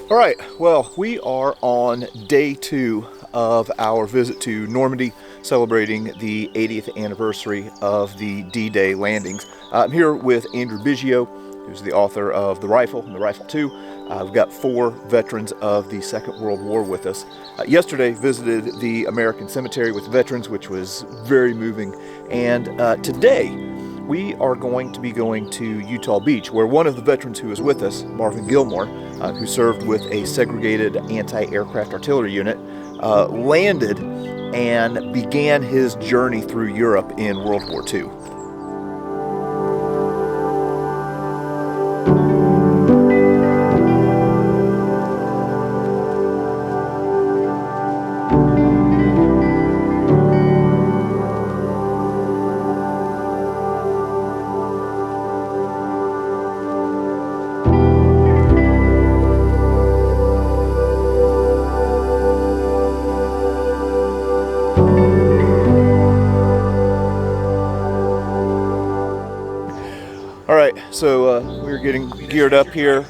All right, well, we are on day 2 of our visit to Normandy, celebrating the 80th anniversary of the D-Day landings. I'm here with Andrew Biggio, who's the author of The Rifle and The Rifle 2. We've got 4 veterans of the Second World War with us. Yesterday, visited the American Cemetery with veterans, which was very moving. And today, we are going to be going to Utah Beach, where one of the veterans who was with us, Marvin Gilmore, who served with a segregated anti-aircraft artillery unit, landed and began his journey through Europe in World War II. So we're getting geared up here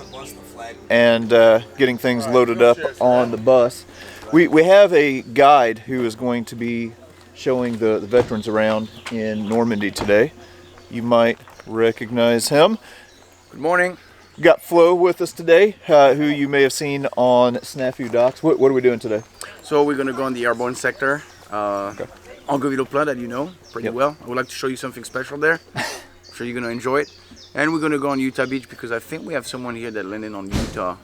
and getting things loaded up on the bus. We have a guide who is going to be showing the veterans around in Normandy today. You might recognize him. Good morning. We got Flo with us today, who you may have seen on Snafu Docs. What are we doing today? So we're going to go on the airborne sector, Angoville-au-Plain, that you know pretty well. I would like to show you something special there. I'm sure you're going to enjoy it. And we're going to go on Utah Beach because I think we have someone here that landed on Utah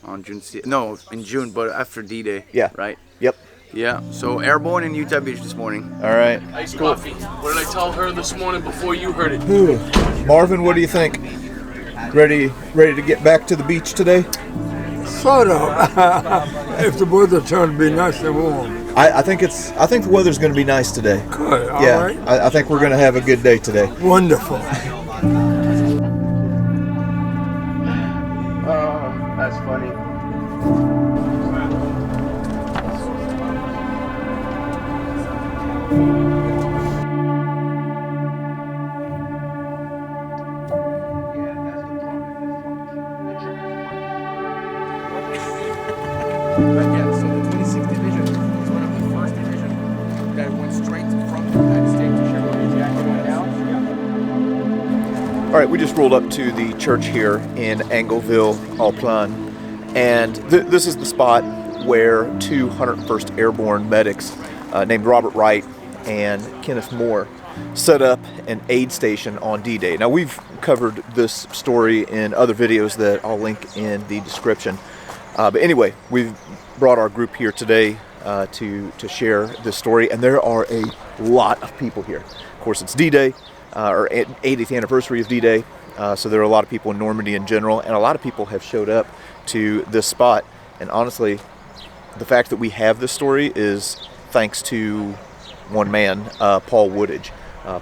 on in June, but after D-Day. Yeah. Right? Yep. Yeah. So airborne in Utah Beach this morning. All right. Iced coffee. What did I tell her this morning before you heard it? Marvin, what do you think? Ready to get back to the beach today? Sort of. If the weather turned to be nice and warm. I think the weather's going to be nice today. Good. All yeah. right. I think we're going to have a good day today. Wonderful. That's funny. But yeah, so the 26th Division is one of the first divisions that went straight from the United States to share what is exactly right now. All right, we just rolled up to the church here in Angoville-au-Plain, and this is the spot where 2 101st Airborne medics named Robert Wright and Kenneth Moore set up an aid station on D-Day. Now, we've covered this story in other videos that I'll link in the description. But anyway, we've brought our group here today to share this story, and there are a lot of people here. Of course, it's D-Day, or 80th anniversary of D-Day, so there are a lot of people in Normandy in general, and a lot of people have showed up to this spot. And honestly, the fact that we have this story is thanks to one man, Paul Woodage.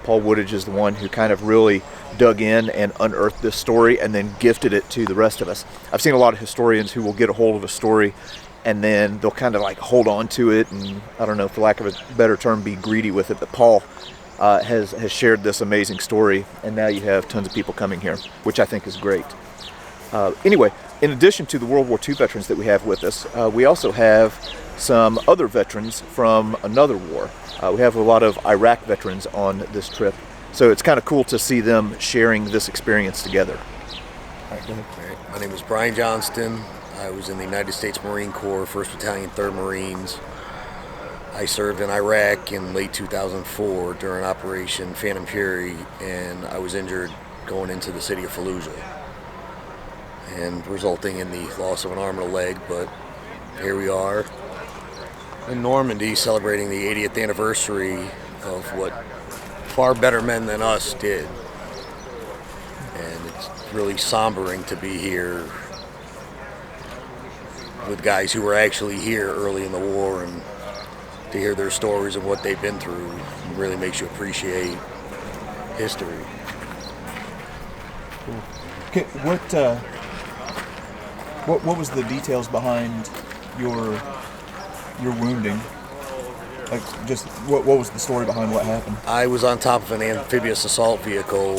Paul Woodage is the one who kind of really dug in and unearthed this story and then gifted it to the rest of us. I've seen a lot of historians who will get a hold of a story and then they'll kind of like hold on to it and, I don't know, for lack of a better term, be greedy with it. But Paul has shared this amazing story, and now you have tons of people coming here, which I think is great. Anyway, in addition to the World War II veterans that we have with us, we also have some other veterans from another war. We have a lot of Iraq veterans on this trip, so it's kind of cool to see them sharing this experience together. All right, go ahead. All right. My name is Brian Johnston. I was in the United States Marine Corps, 1st Battalion, 3rd Marines. I served in Iraq in late 2004 during Operation Phantom Fury, and I was injured going into the city of Fallujah, and resulting in the loss of an arm and a leg. But here we are in Normandy celebrating the 80th anniversary of what far better men than us did. And it's really sombering to be here with guys who were actually here early in the war, and to hear their stories and what they've been through really makes you appreciate history. Cool. Okay, what was the details behind your wounding? Like, just what was the story behind what happened? I was on top of an amphibious assault vehicle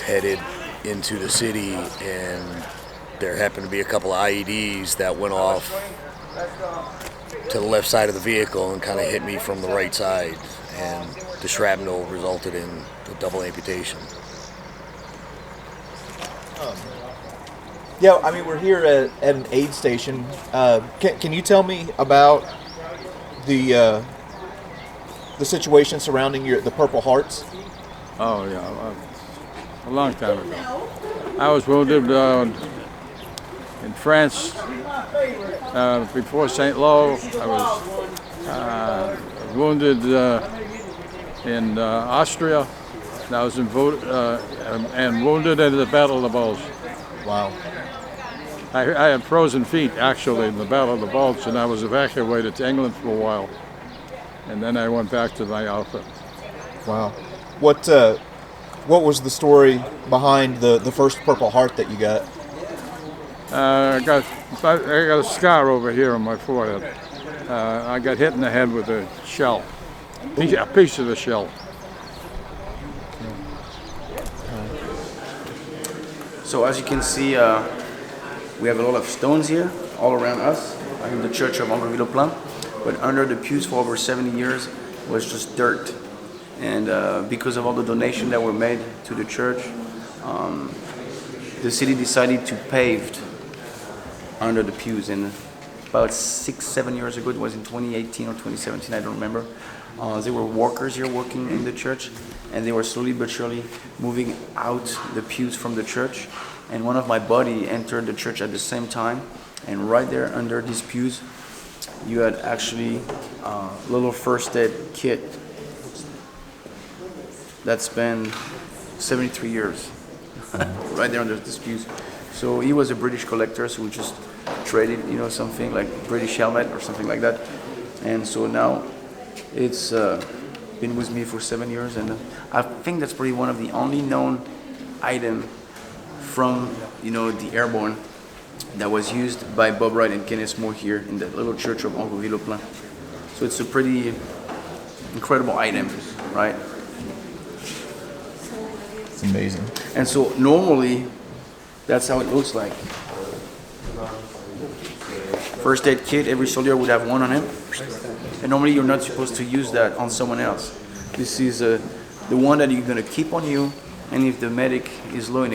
headed into the city, and there happened to be a couple of IEDs that went off to the left side of the vehicle and kind of hit me from the right side, and the shrapnel resulted in a double amputation. Yeah, I mean, we're here at an aid station. Can you tell me about the situation surrounding the Purple Hearts? Oh yeah, a long time ago. I was wounded in France before St. Lo. I was wounded in Austria. And I was and wounded in the Battle of the Bulge. Wow. I had frozen feet actually in the Battle of the Bulge, and I was evacuated to England for a while, and then I went back to my outfit. Wow. What was the story behind the first Purple Heart that you got? I got a scar over here on my forehead. I got hit in the head with a shell, a piece of the shell. So as you can see, we have a lot of stones here all around us. I am the church of Angoville-au-Plain, but under the pews for over 70 years was just dirt. And because of all the donations that were made to the church, the city decided to pave under the pews. And about 6-7 years ago, it was in 2018 or 2017, I don't remember. There were workers here working in the church, and they were slowly but surely moving out the pews from the church. And one of my buddy entered the church at the same time, and right there under these pews, you had actually a little first aid kit that's been 73 years, right there under these pews. So he was a British collector, so we just traded, something like British helmet or something like that. And so now it's been with me for 7 years, and I think that's probably one of the only known items from the airborne that was used by Bob Wright and Kenneth Moore here in the little church of Angoville-au-Plain. So it's a pretty incredible item, right? It's amazing. And so normally that's how it looks like. First aid kit, every soldier would have one on him. And normally you're not supposed to use that on someone else. This is the one that you're going to keep on you, and if the medic is low in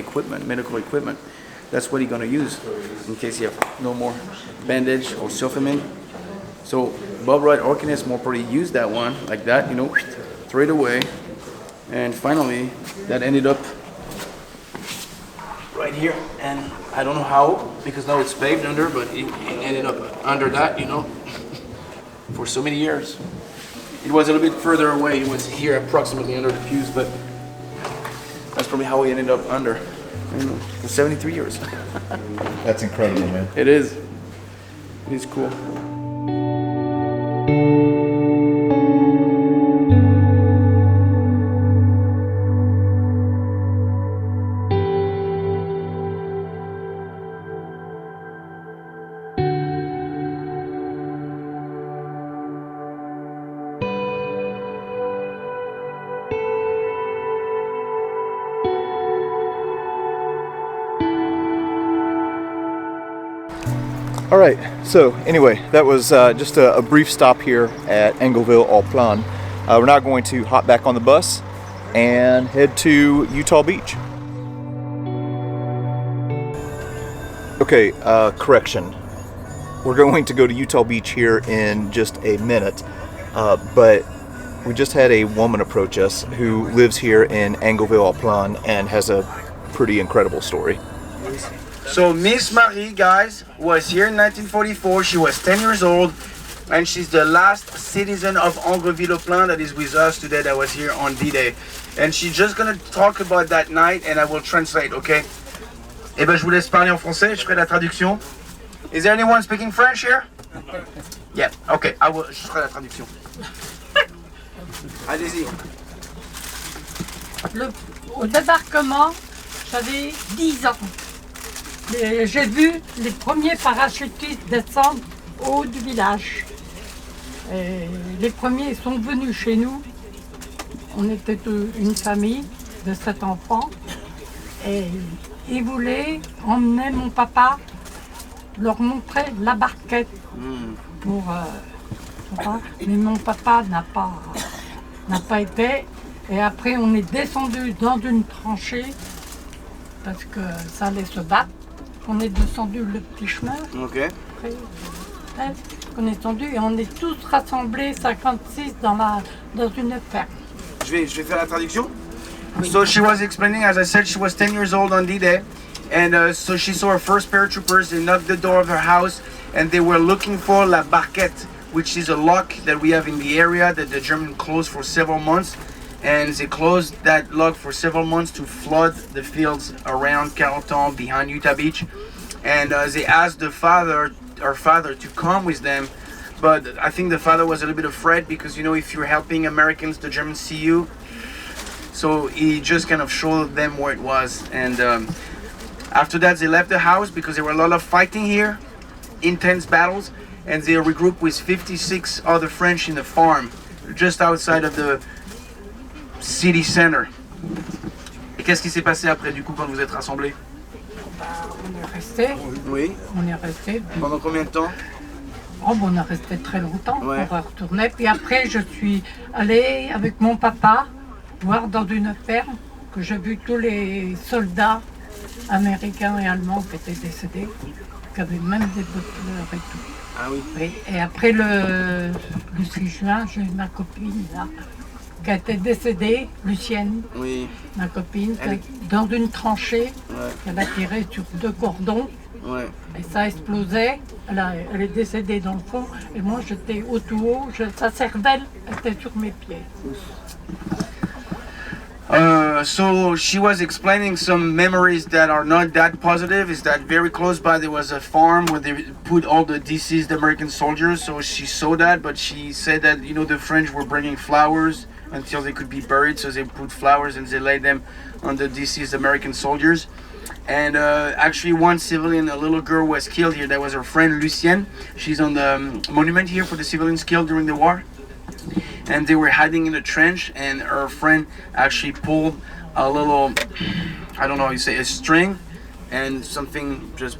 medical equipment, that's what you're going to use in case you have no more bandage or sulfamin. So Bob Wright or Kenneth Moore probably used that one like that, throw it away, and finally that ended up right here. And I don't know how, because now it's paved under, but it ended up under that, for so many years. It was a little bit further away. It was here approximately under the pews, but that's probably how we ended up under for 73 years. That's incredible, man. It is. It is cool. All right, so anyway, that was just a brief stop here at Angoville-au-Plain. We're now going to hop back on the bus and head to Utah Beach. Okay, correction. We're going to go to Utah Beach here in just a minute, but we just had a woman approach us who lives here in Angoville-au-Plain and has a pretty incredible story. So Miss Marie, guys, was here in 1944. She was 10 years old, and she's the last citizen of Angoville-au-Plain that is with us today, that was here on D-Day. And she's just gonna talk about that night, and I will translate, okay? Eh ben, je vous laisse parler en français, je ferai la traduction. Is there anyone speaking French here? Yeah, okay, je ferai la traduction. Allez-y. Au débarquement, j'avais 10 ans. J'ai vu les premiers parachutistes descendre au haut du village. Les premiers sont venus chez nous. On était une famille de 7 enfants. Et ils voulaient emmener mon papa, leur montrer la barquette pour mais mon papa n'a pas été. Et après, on est descendu dans une tranchée parce que ça allait se battre. On est descendu le petit chemin. Ok. Après, on est descendu et on est tous rassemblés 56 dans une ferme. Je vais faire la traduction. So she was explaining, as I said, she was 10 years old on D-Day. And so she saw her first paratroopers. They knocked the door of her house and they were looking for la barquette, which is a lock that we have in the area that the Germans closed for several months. And they closed that lock for several months to flood the fields around Carleton behind Utah Beach. And they asked our father to come with them. But I think the father was a little bit afraid because, you know, if you're helping Americans, the Germans see you. So he just kind of showed them where it was. And after that, they left the house because there were a lot of fighting here, intense battles. And they regrouped with 56 other French in the farm, just outside of the city center. Et qu'est-ce qui s'est passé après, du coup, quand vous êtes rassemblés? On est resté. Oui. On est resté. Pendant combien de temps? Oh, bon, on est resté très longtemps. Ouais. On retournait. Puis après, je suis allée avec mon papa voir dans une ferme que j'ai vu tous les soldats américains et allemands qui étaient décédés, qui avaient même des douleurs et tout. Ah oui. Oui. Et après le 6 juin, j'ai ma copine là, qui a été décédée, Lucienne, Oui. ma copine, Elle- dans une tranchée. Ouais. Elle a tiré sur 2 cordons Ouais. et ça explosait. Elle est décédée dans le fond et moi j'étais au tout haut, sa cervelle était sur mes pieds. So she was explaining some memories that are not that positive. Is that very close by there was a farm where they put all the deceased American soldiers. So she saw that, but she said that, you know, the French were bringing flowers until they could be buried. So they put flowers and they laid them on the deceased American soldiers. And actually one civilian, a little girl was killed here. That was her friend Lucienne. She's on the monument here for the civilians killed during the war. And they were hiding in a trench and her friend actually pulled a little, I don't know how you say, a string, and something just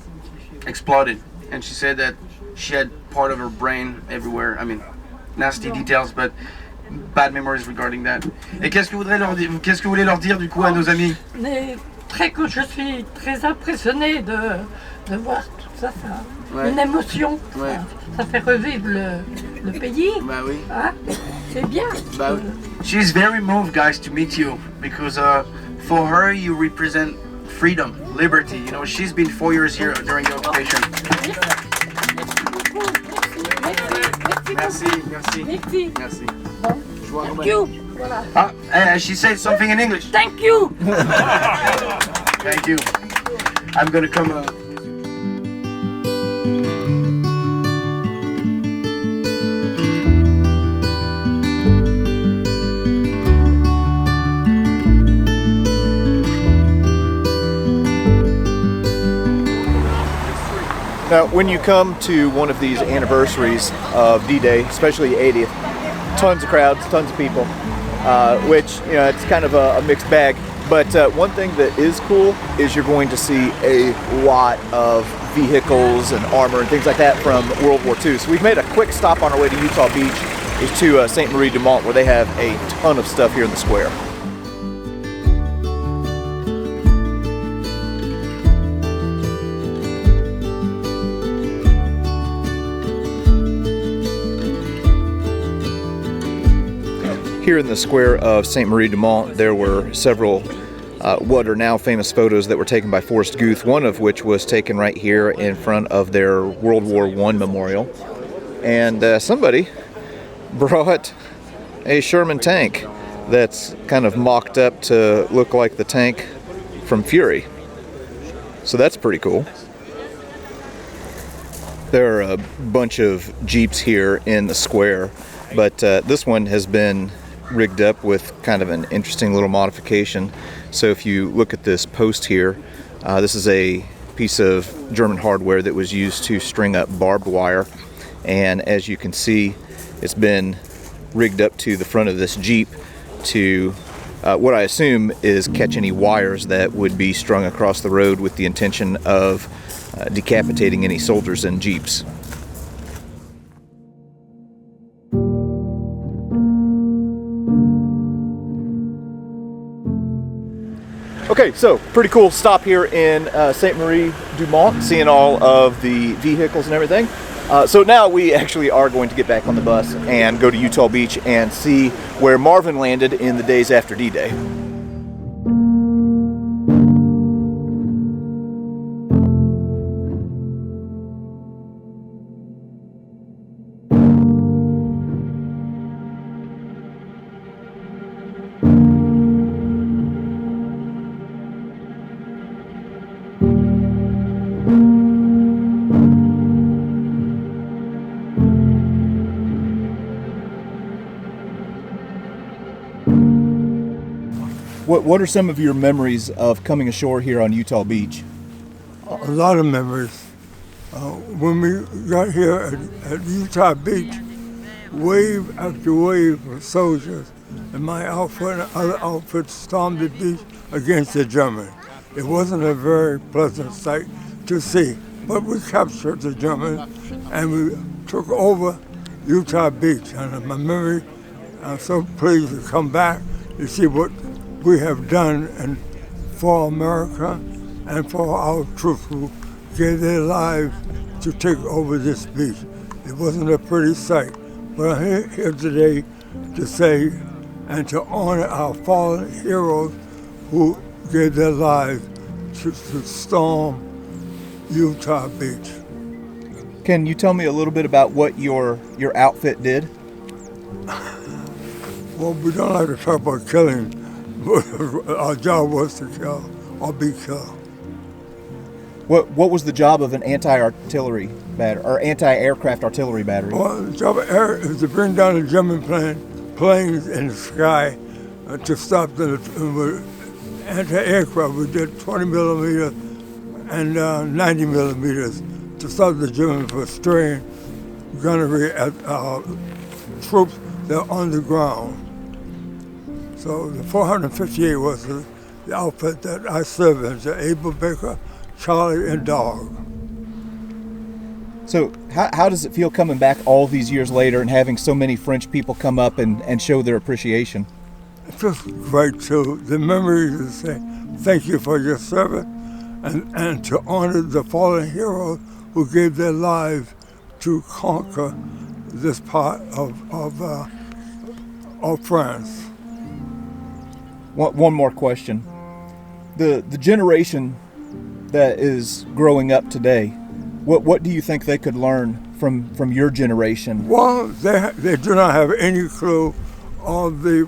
exploded. And she said that she had part of her brain everywhere. I mean, nasty details, but bad memories regarding that. Et qu'est-ce que vous voulez leur dire du coup à nos amis? Mais je suis très impressionnée de voir tout ça, Ouais. une émotion. Ouais. Ça fait revivre le pays. Bah oui. Hein? C'est bien. Bah, she's very moved, guys, to meet you because for her you represent freedom, liberty. You know, she's been 4 years here during the occupation. Merci, merci, Merci. merci. Thank you. Voilà. Ah, she said something in English. Thank you. Thank you. I'm gonna come. Now, when you come to one of these anniversaries of D-Day, especially the 80th, tons of crowds, tons of people, which, you know, it's kind of a mixed bag. But one thing that is cool is you're going to see a lot of vehicles and armor and things like that from World War II. So we've made a quick stop on our way to Utah Beach, is to Sainte-Mère-Église, where they have a ton of stuff here in the square. Here in the square of Sainte-Mère-Église, there were several what are now famous photos that were taken by Forrest Guth, one of which was taken right here in front of their World War I memorial. And somebody brought a Sherman tank that's kind of mocked up to look like the tank from Fury. So that's pretty cool. There are a bunch of Jeeps here in the square, but this one has been rigged up with kind of an interesting little modification. So if you look at this post here, this is a piece of German hardware that was used to string up barbed wire, and as you can see, it's been rigged up to the front of this Jeep to what I assume is catch any wires that would be strung across the road with the intention of decapitating any soldiers in jeeps. Okay, so pretty cool stop here in Sainte-Marie-du-Mont, seeing all of the vehicles and everything. So now we actually are going to get back on the bus and go to Utah Beach and see where Marvin landed in the days after D-Day. What are some of your memories of coming ashore here on Utah Beach? A lot of memories. When we got here at Utah Beach, wave after wave of soldiers and my outfit and other outfits stormed the beach against the Germans. It wasn't a very pleasant sight to see, but we captured the Germans and we took over Utah Beach. And in my memory, I'm so pleased to come back to see what we have done and for America and for our troops who gave their lives to take over this beach. It wasn't a pretty sight, but I'm here today to say and to honor our fallen heroes who gave their lives to storm Utah Beach. Can you tell me a little bit about what your outfit did? Well, we don't like to talk about killing. Our job was to kill or be killed. What was the job of an anti-artillery battery or anti-aircraft artillery battery? Well, the job of air is to bring down the German planes in the sky to stop the anti-aircraft. We did 20 millimeters and 90 millimeters to stop the Germans from spraying gunnery at our troops that are on the ground. So the 458 was the outfit that I served in, the Able Baker, Charlie, and Dog. So how does it feel coming back all these years later and having so many French people come up and show their appreciation? It feels great too. The memories to say thank you for your service and to honor the fallen heroes who gave their lives to conquer this part of France. One more question. The generation that is growing up today, what do you think they could learn from your generation? Well, they do not have any clue of the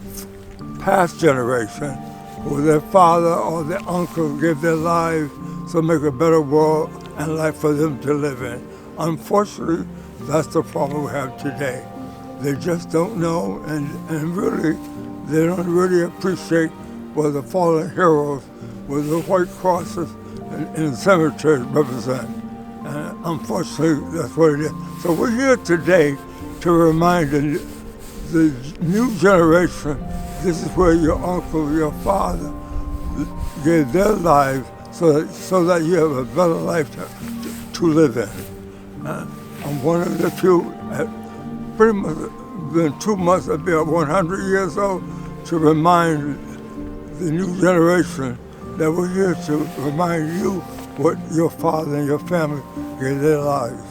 past generation, who their father or their uncle gave their lives to make a better world and life for them to live in. Unfortunately, that's the problem we have today. They just don't know, and really, they don't really appreciate what the fallen heroes with the white crosses in the cemeteries represent. And unfortunately, that's what it is. So we're here today to remind the new generation, this is where your uncle, your father gave their lives so that you have a better life to live in. I'm one of the few, pretty much been 2 months, I'll be 100 years old, to remind the new generation that we're here to remind you what your father and your family gave their lives.